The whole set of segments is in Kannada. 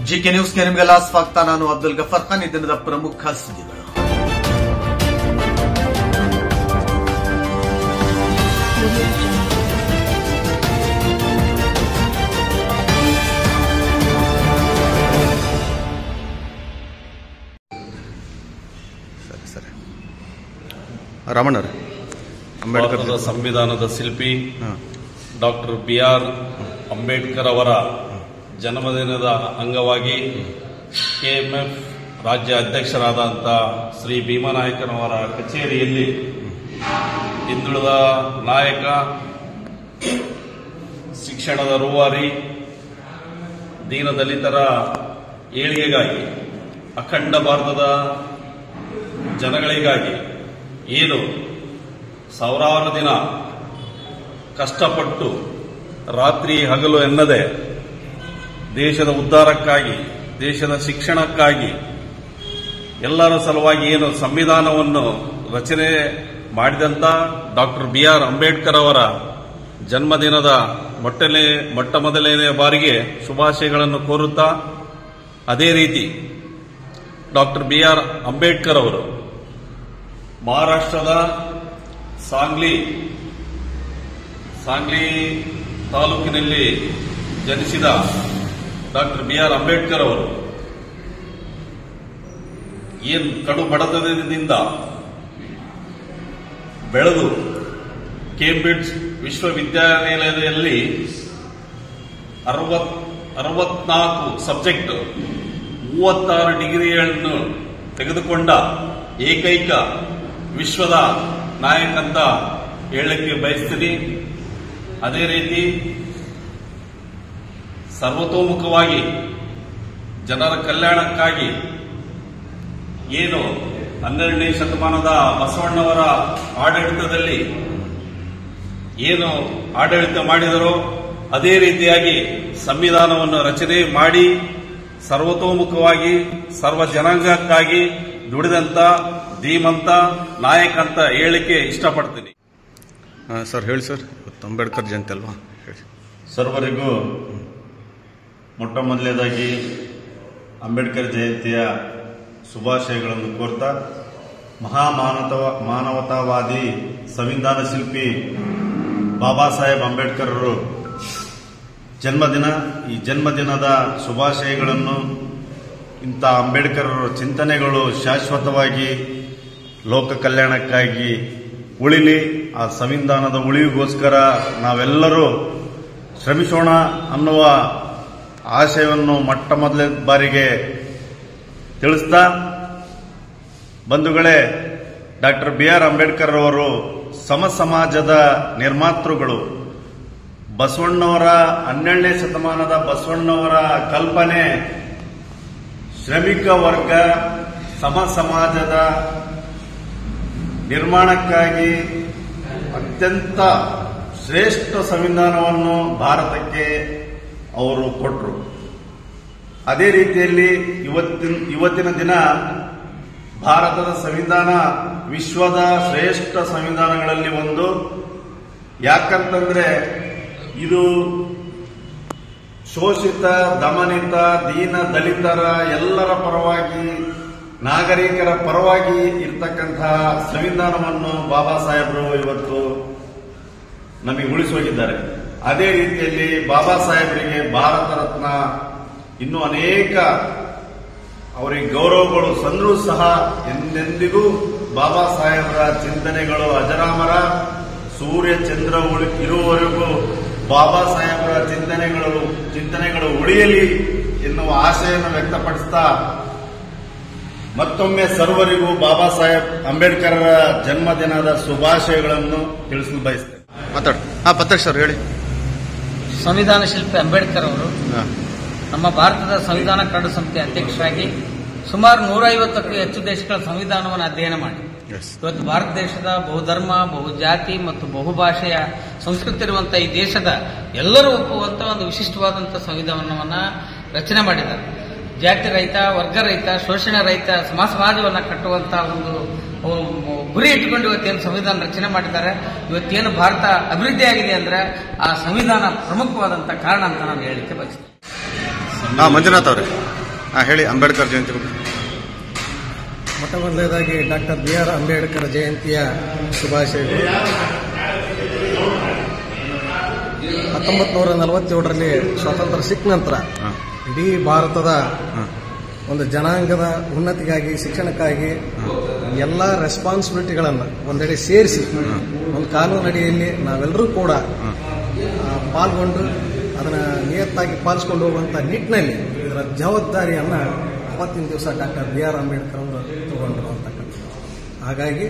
ಜಿಕೆ ನ್ಯೂಸ್ಗೆ ನಿಮಗೆಲ್ಲ ಸ್ವಾಗತ. ನಾನು ಅಬ್ದುಲ್ ಗಫರ್ ಖಾನ್. ಈ ದಿನದ ಪ್ರಮುಖ ಸುದ್ದಿಗಳು. ಸರಿ ರಾಮಣ್ಣವ್ರೆ, ಭಾರತದ ಸಂವಿಧಾನದ ಶಿಲ್ಪಿ ಡಾಕ್ಟರ್ ಬಿ.ಆರ್. ಅಂಬೇಡ್ಕರ್ ಅವರ ಜನ್ಮದಿನದ ಅಂಗವಾಗಿ ಕೆಎಂಎಫ್ ರಾಜ್ಯ ಅಧ್ಯಕ್ಷರಾದಂಥ ಶ್ರೀ ಭೀಮನಾಯಕನವರ ಕಚೇರಿಯಲ್ಲಿ ಹಿಂದುಳಿದ ನಾಯಕ, ಶಿಕ್ಷಣದ ರೂವಾರಿ, ದೀನದಲಿತರ ಏಳಿಗೆಗಾಗಿ, ಅಖಂಡ ಭಾರತದ ಜನಗಳಿಗಾಗಿ ಏನು ಸಾವಿರಾರು ದಿನ ಕಷ್ಟಪಟ್ಟು ರಾತ್ರಿ ಹಗಲು ಎನ್ನದೆ ದೇಶದ ಉದ್ಧಾರಕ್ಕಾಗಿ, ದೇಶದ ಶಿಕ್ಷಣಕ್ಕಾಗಿ, ಎಲ್ಲರ ಸಲುವಾಗಿ ಏನು ಸಂವಿಧಾನವನ್ನು ರಚನೆ ಮಾಡಿದಂಥ ಡಾಕ್ಟರ್ ಬಿ.ಆರ್. ಅಂಬೇಡ್ಕರ್ ಅವರ ಜನ್ಮದಿನದ ಮೊಟ್ಟ ಮೊದಲನೇ ಬಾರಿಗೆ ಶುಭಾಶಯಗಳನ್ನು ಕೋರುತ್ತಾ, ಅದೇ ರೀತಿ ಡಾಕ್ಟರ್ ಬಿ.ಆರ್. ಅಂಬೇಡ್ಕರ್ ಅವರು ಮಹಾರಾಷ್ಟ್ರದ ಸಾಂಗ್ಲಿ ತಾಲೂಕಿನಲ್ಲಿ ಜನಿಸಿದ ಡಾಕ್ಟರ್ ಬಿ.ಆರ್. ಅಂಬೇಡ್ಕರ್ ಅವರು ಏನು ಕಡು ಬಡತನದಿಂದ ಬೆಳೆದು ಕೇಂಬ್ರಿಡ್ಜ್ ವಿಶ್ವವಿದ್ಯಾನಿಲಯದಲ್ಲಿ 64 ಸಬ್ಜೆಕ್ಟ್ 36 ಡಿಗ್ರಿಗಳನ್ನು ತೆಗೆದುಕೊಂಡ ಏಕೈಕ ವಿಶ್ವದ ನಾಯಕ ಅಂತ ಹೇಳಕ್ಕೆ ಬಯಸ್ತೀನಿ. ಅದೇ ರೀತಿ ಸರ್ವತೋಮುಖವಾಗಿ ಜನರ ಕಲ್ಯಾಣಕ್ಕಾಗಿ ಏನು 12ನೇ ಶತಮಾನದ ಬಸವಣ್ಣವರ ಆಡಳಿತದಲ್ಲಿ ಏನು ಆಡಳಿತ ಮಾಡಿದರೋ ಅದೇ ರೀತಿಯಾಗಿ ಸಂವಿಧಾನವನ್ನು ರಚನೆ ಮಾಡಿ ಸರ್ವತೋಮುಖವಾಗಿ ಸರ್ವ ಜನಾಂಗಕ್ಕಾಗಿ ದುಡಿದಂತ ಧೀಮಂತ ನಾಯಕ ಅಂತ ಹೇಳಿಕೆ ಇಷ್ಟಪಡ್ತೀನಿ. ಸರ್ ಹೇಳಿ ಸರ್, ಅಂಬೇಡ್ಕರ್ ಜಯಂತಿ ಅಲ್ವಾ, ಹೇಳಿ. ಸರ್ವರಿಗೂ ಮೊಟ್ಟ ಮೊದಲನೇದಾಗಿ ಅಂಬೇಡ್ಕರ್ ಜಯಂತಿಯ ಶುಭಾಶಯಗಳನ್ನು ಕೋರ್ತಾ, ಮಾನವತಾವಾದಿ ಸಂವಿಧಾನ ಶಿಲ್ಪಿ ಬಾಬಾ ಸಾಹೇಬ್ ಅಂಬೇಡ್ಕರ್ ಅವರು ಜನ್ಮದಿನ, ಈ ಜನ್ಮದಿನದ ಶುಭಾಶಯಗಳನ್ನು, ಇಂಥ ಅಂಬೇಡ್ಕರ್ ಚಿಂತನೆಗಳು ಶಾಶ್ವತವಾಗಿ ಲೋಕ ಕಲ್ಯಾಣಕ್ಕಾಗಿ ಉಳಿಲಿ, ಆ ಸಂವಿಧಾನದ ಉಳಿವಿಗೋಸ್ಕರ ನಾವೆಲ್ಲರೂ ಶ್ರಮಿಸೋಣ ಅನ್ನುವ ಆಶಯವನ್ನು ಮೊಟ್ಟ ಮೊದಲ ಬಾರಿಗೆ ತಿಳಿಸ್ತಾ, ಬಂಧುಗಳೇ, ಡಾಕ್ಟರ್ ಬಿ.ಆರ್. ಅಂಬೇಡ್ಕರ್ ಅವರು ಸಮಾಜದ ನಿರ್ಮಾತೃಗಳು. ಬಸವಣ್ಣವರ 12ನೇ ಶತಮಾನದ ಬಸವಣ್ಣವರ ಕಲ್ಪನೆ ಶ್ರಮಿಕ ವರ್ಗ ಸಮಾಜದ ನಿರ್ಮಾಣಕ್ಕಾಗಿ ಅತ್ಯಂತ ಶ್ರೇಷ್ಠ ಸಂವಿಧಾನವನ್ನು ಭಾರತಕ್ಕೆ ಅವರು ಕೊಟ್ಟರು. ಅದೇ ರೀತಿಯಲ್ಲಿ ಇವತ್ತಿನ ದಿನ ಭಾರತದ ಸಂವಿಧಾನ ವಿಶ್ವದ ಶ್ರೇಷ್ಠ ಸಂವಿಧಾನಗಳಲ್ಲಿ ಒಂದು. ಯಾಕಂತಂದ್ರೆ ಇದು ಶೋಷಿತ, ದಮನಿತ, ದೀನ ದಲಿತರ ಎಲ್ಲರ ಪರವಾಗಿ, ನಾಗರಿಕರ ಪರವಾಗಿ ಇರ್ತಕ್ಕಂತಹ ಸಂವಿಧಾನವನ್ನು ಬಾಬಾ ಸಾಹೇಬರು ಇವತ್ತು ನಮಗೆ ಉಳಿಸೋಗಿದ್ದಾರೆ. ಅದೇ ರೀತಿಯಲ್ಲಿ ಬಾಬಾ ಸಾಹೇಬರಿಗೆ ಭಾರತ ರತ್ನ, ಇನ್ನೂ ಅನೇಕ ಅವರಿಗೆ ಗೌರವಗಳು ಸಂದ್ರೂ ಸಹ ಎಂದೆಂದಿಗೂ ಬಾಬಾ ಸಾಹೇಬರ ಚಿಂತನೆಗಳು ಅಜರಾಮರ. ಸೂರ್ಯ ಚಂದ್ರ ಇರುವವರೆಗೂ ಬಾಬಾ ಸಾಹೇಬರ ಚಿಂತನೆಗಳು ಉಳಿಯಲಿ ಎನ್ನುವ ಆಶಯವನ್ನು ವ್ಯಕ್ತಪಡಿಸ್ತಾ, ಮತ್ತೊಮ್ಮೆ ಸರ್ವರಿಗೂ ಬಾಬಾ ಸಾಹೇಬ್ ಅಂಬೇಡ್ಕರ್ ಜನ್ಮದಿನದ ಶುಭಾಶಯಗಳನ್ನು ತಿಳಿಸಲು ಬಯಸ್ತೇನೆ. ಪತ್ರ ಸರ್ ಹೇಳಿ. ಸಂವಿಧಾನ ಶಿಲ್ಪಿ ಅಂಬೇಡ್ಕರ್ ಅವರು ನಮ್ಮ ಭಾರತದ ಸಂವಿಧಾನ ಕರಡು ಸಮಿತಿ ಅಧ್ಯಕ್ಷರಾಗಿ ಸುಮಾರು 150ಕ್ಕೂ ಹೆಚ್ಚು ದೇಶಗಳ ಸಂವಿಧಾನವನ್ನು ಅಧ್ಯಯನ ಮಾಡಿ ಇವತ್ತು ಭಾರತ ದೇಶದ ಬಹುಧರ್ಮ, ಬಹುಜಾತಿ ಮತ್ತು ಬಹುಭಾಷೆಯ ಸಂಸ್ಕೃತಿ ಇರುವಂತಹ ಈ ದೇಶದ ಎಲ್ಲರೂ ಒಪ್ಪುವಂತಹ ಒಂದು ವಿಶಿಷ್ಟವಾದಂತಹ ಸಂವಿಧಾನವನ್ನ ರಚನೆ ಮಾಡಿದ್ದಾರೆ. ಜಾತಿ ರಹಿತ, ವರ್ಗ ರಹಿತ, ಶೋಷಣೆ ರಹಿತ ಸಮಾಜವನ್ನು ಕಟ್ಟುವಂತಹ ಒಂದು ಗುರಿ ಇಟ್ಟುಕೊಂಡು ಇವತ್ತೇನು ಸಂವಿಧಾನ ರಚನೆ ಮಾಡಿದ್ದಾರೆ. ಇವತ್ತೇನು ಭಾರತ ಅಭಿವೃದ್ಧಿ ಆಗಿದೆ ಅಂದ್ರೆ ಆ ಸಂವಿಧಾನ ಪ್ರಮುಖವಾದಂತ ಕಾರಣ ಅಂತ ನಾನು ಹೇಳಲಿಕ್ಕೆ ಬಯಸ್ತೇನೆ. ಮಂಜುನಾಥ್ ಅವರೇ ಹೇಳಿ, ಅಂಬೇಡ್ಕರ್ ಜಯಂತಿ ಬಗ್ಗೆ. ಮೊಟ್ಟ ಮೊದಲನೇದಾಗಿ ಡಾಕ್ಟರ್ BR ಅಂಬೇಡ್ಕರ್ ಜಯಂತಿಯ ಶುಭಾಶಯಗಳು. 1947ರಲ್ಲಿ ಸ್ವಾತಂತ್ರ್ಯ ಸಿಕ್ಕ ನಂತರ ಇಡೀ ಭಾರತದ ಒಂದು ಜನಾಂಗದ ಉನ್ನತಿಗಾಗಿ, ಶಿಕ್ಷಣಕ್ಕಾಗಿ ಎಲ್ಲ ರೆಸ್ಪಾನ್ಸಿಬಿಲಿಟಿಗಳನ್ನು ಒಂದೆಡೆ ಸೇರಿಸಿ ಒಂದು ಕಾನೂನು ಅಡಿಯಲ್ಲಿ ನಾವೆಲ್ಲರೂ ಕೂಡ ಪಾಲ್ಗೊಂಡು ಅದನ್ನು ನಿಯತ್ತಾಗಿ ಪಾಲಿಸ್ಕೊಂಡು ಹೋಗುವಂಥ ನಿಟ್ಟಿನಲ್ಲಿ ಇದರ ಜವಾಬ್ದಾರಿಯನ್ನು ಅವತ್ತಿನ ದಿವಸ ಡಾಕ್ಟರ್ BR ಅಂಬೇಡ್ಕರ್ ಅವರು ತಗೊಂಡ್ರು ಅಂತಕ್ಕಂಥದ್ದು. ಹಾಗಾಗಿ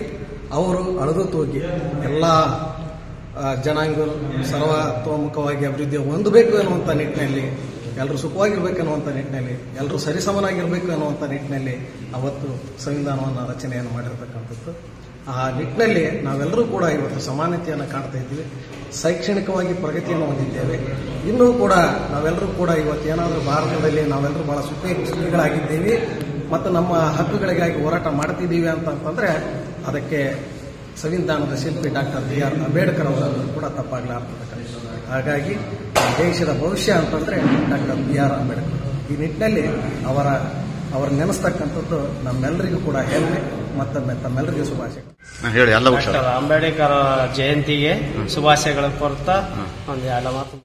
ಅವರು ಅಳೆದು ತೂಗಿ ಎಲ್ಲ ಜನಾಂಗ ಸರ್ವತೋಮುಖವಾಗಿ ಅಭಿವೃದ್ಧಿ ಹೊಂದಬೇಕು ಅನ್ನುವಂಥ ನಿಟ್ಟಿನಲ್ಲಿ, ಎಲ್ಲರೂ ಸುಖವಾಗಿರ್ಬೇಕು ಅನ್ನುವಂಥ ನಿಟ್ಟಿನಲ್ಲಿ, ಎಲ್ಲರೂ ಸರಿಸಮನಾಗಿರ್ಬೇಕು ಅನ್ನುವಂಥ ನಿಟ್ಟಿನಲ್ಲಿ ಅವತ್ತು ಸಂವಿಧಾನವನ್ನು ರಚನೆಯನ್ನು ಮಾಡಿರ್ತಕ್ಕಂಥದ್ದು. ಆ ನಿಟ್ಟಿನಲ್ಲಿ ನಾವೆಲ್ಲರೂ ಕೂಡ ಇವತ್ತು ಸಮಾನತೆಯನ್ನು ಕಾಣ್ತಾ ಇದ್ದೀವಿ, ಶೈಕ್ಷಣಿಕವಾಗಿ ಪ್ರಗತಿಯನ್ನು ಹೊಂದಿದ್ದೇವೆ. ಇನ್ನೂ ಕೂಡ ನಾವೆಲ್ಲರೂ ಕೂಡ ಇವತ್ತು ಏನಾದರೂ ಭಾರತದಲ್ಲಿ ನಾವೆಲ್ಲರೂ ಬಹಳ ಸುಖಿಗಳಾಗಿದ್ದೀವಿ ಮತ್ತು ನಮ್ಮ ಹಕ್ಕುಗಳಿಗಾಗಿ ಹೋರಾಟ ಮಾಡ್ತಿದ್ದೀವಿ ಅಂತಂದ್ರೆ ಅದಕ್ಕೆ ಸಂವಿಧಾನದ ಶಿಲ್ಪಿ ಡಾಕ್ಟರ್ BR ಅಂಬೇಡ್ಕರ್ ಅವರನ್ನು ಕೂಡ ತಪ್ಪಾಗಲಾರ್ತಕ್ಕಂಥದ್ದು. ಹಾಗಾಗಿ ದೇಶದ ಭವಿಷ್ಯ ಅಂತಂದ್ರೆ ಡಾಕ್ಟರ್ BR ಅಂಬೇಡ್ಕರ್. ಈ ನಿಟ್ಟಿನಲ್ಲಿ ಅವರ ನೆನೆಸ್ತಕ್ಕಂಥದ್ದು ನಮ್ಮೆಲ್ಲರಿಗೂ ಕೂಡ ಹೆಮ್ಮೆ. ಮತ್ತೊಮ್ಮೆ ತಮ್ಮೆಲ್ಲರಿಗೂ ಶುಭಾಶಯಗಳು. ಹೇಳಿ, ಡಾಕ್ಟರ್ ಅಂಬೇಡ್ಕರ್ ಜಯಂತಿಗೆ ಶುಭಾಶಯಗಳು ಕೋರ್ತಾ ಒಂದು 2 ಮಾತು.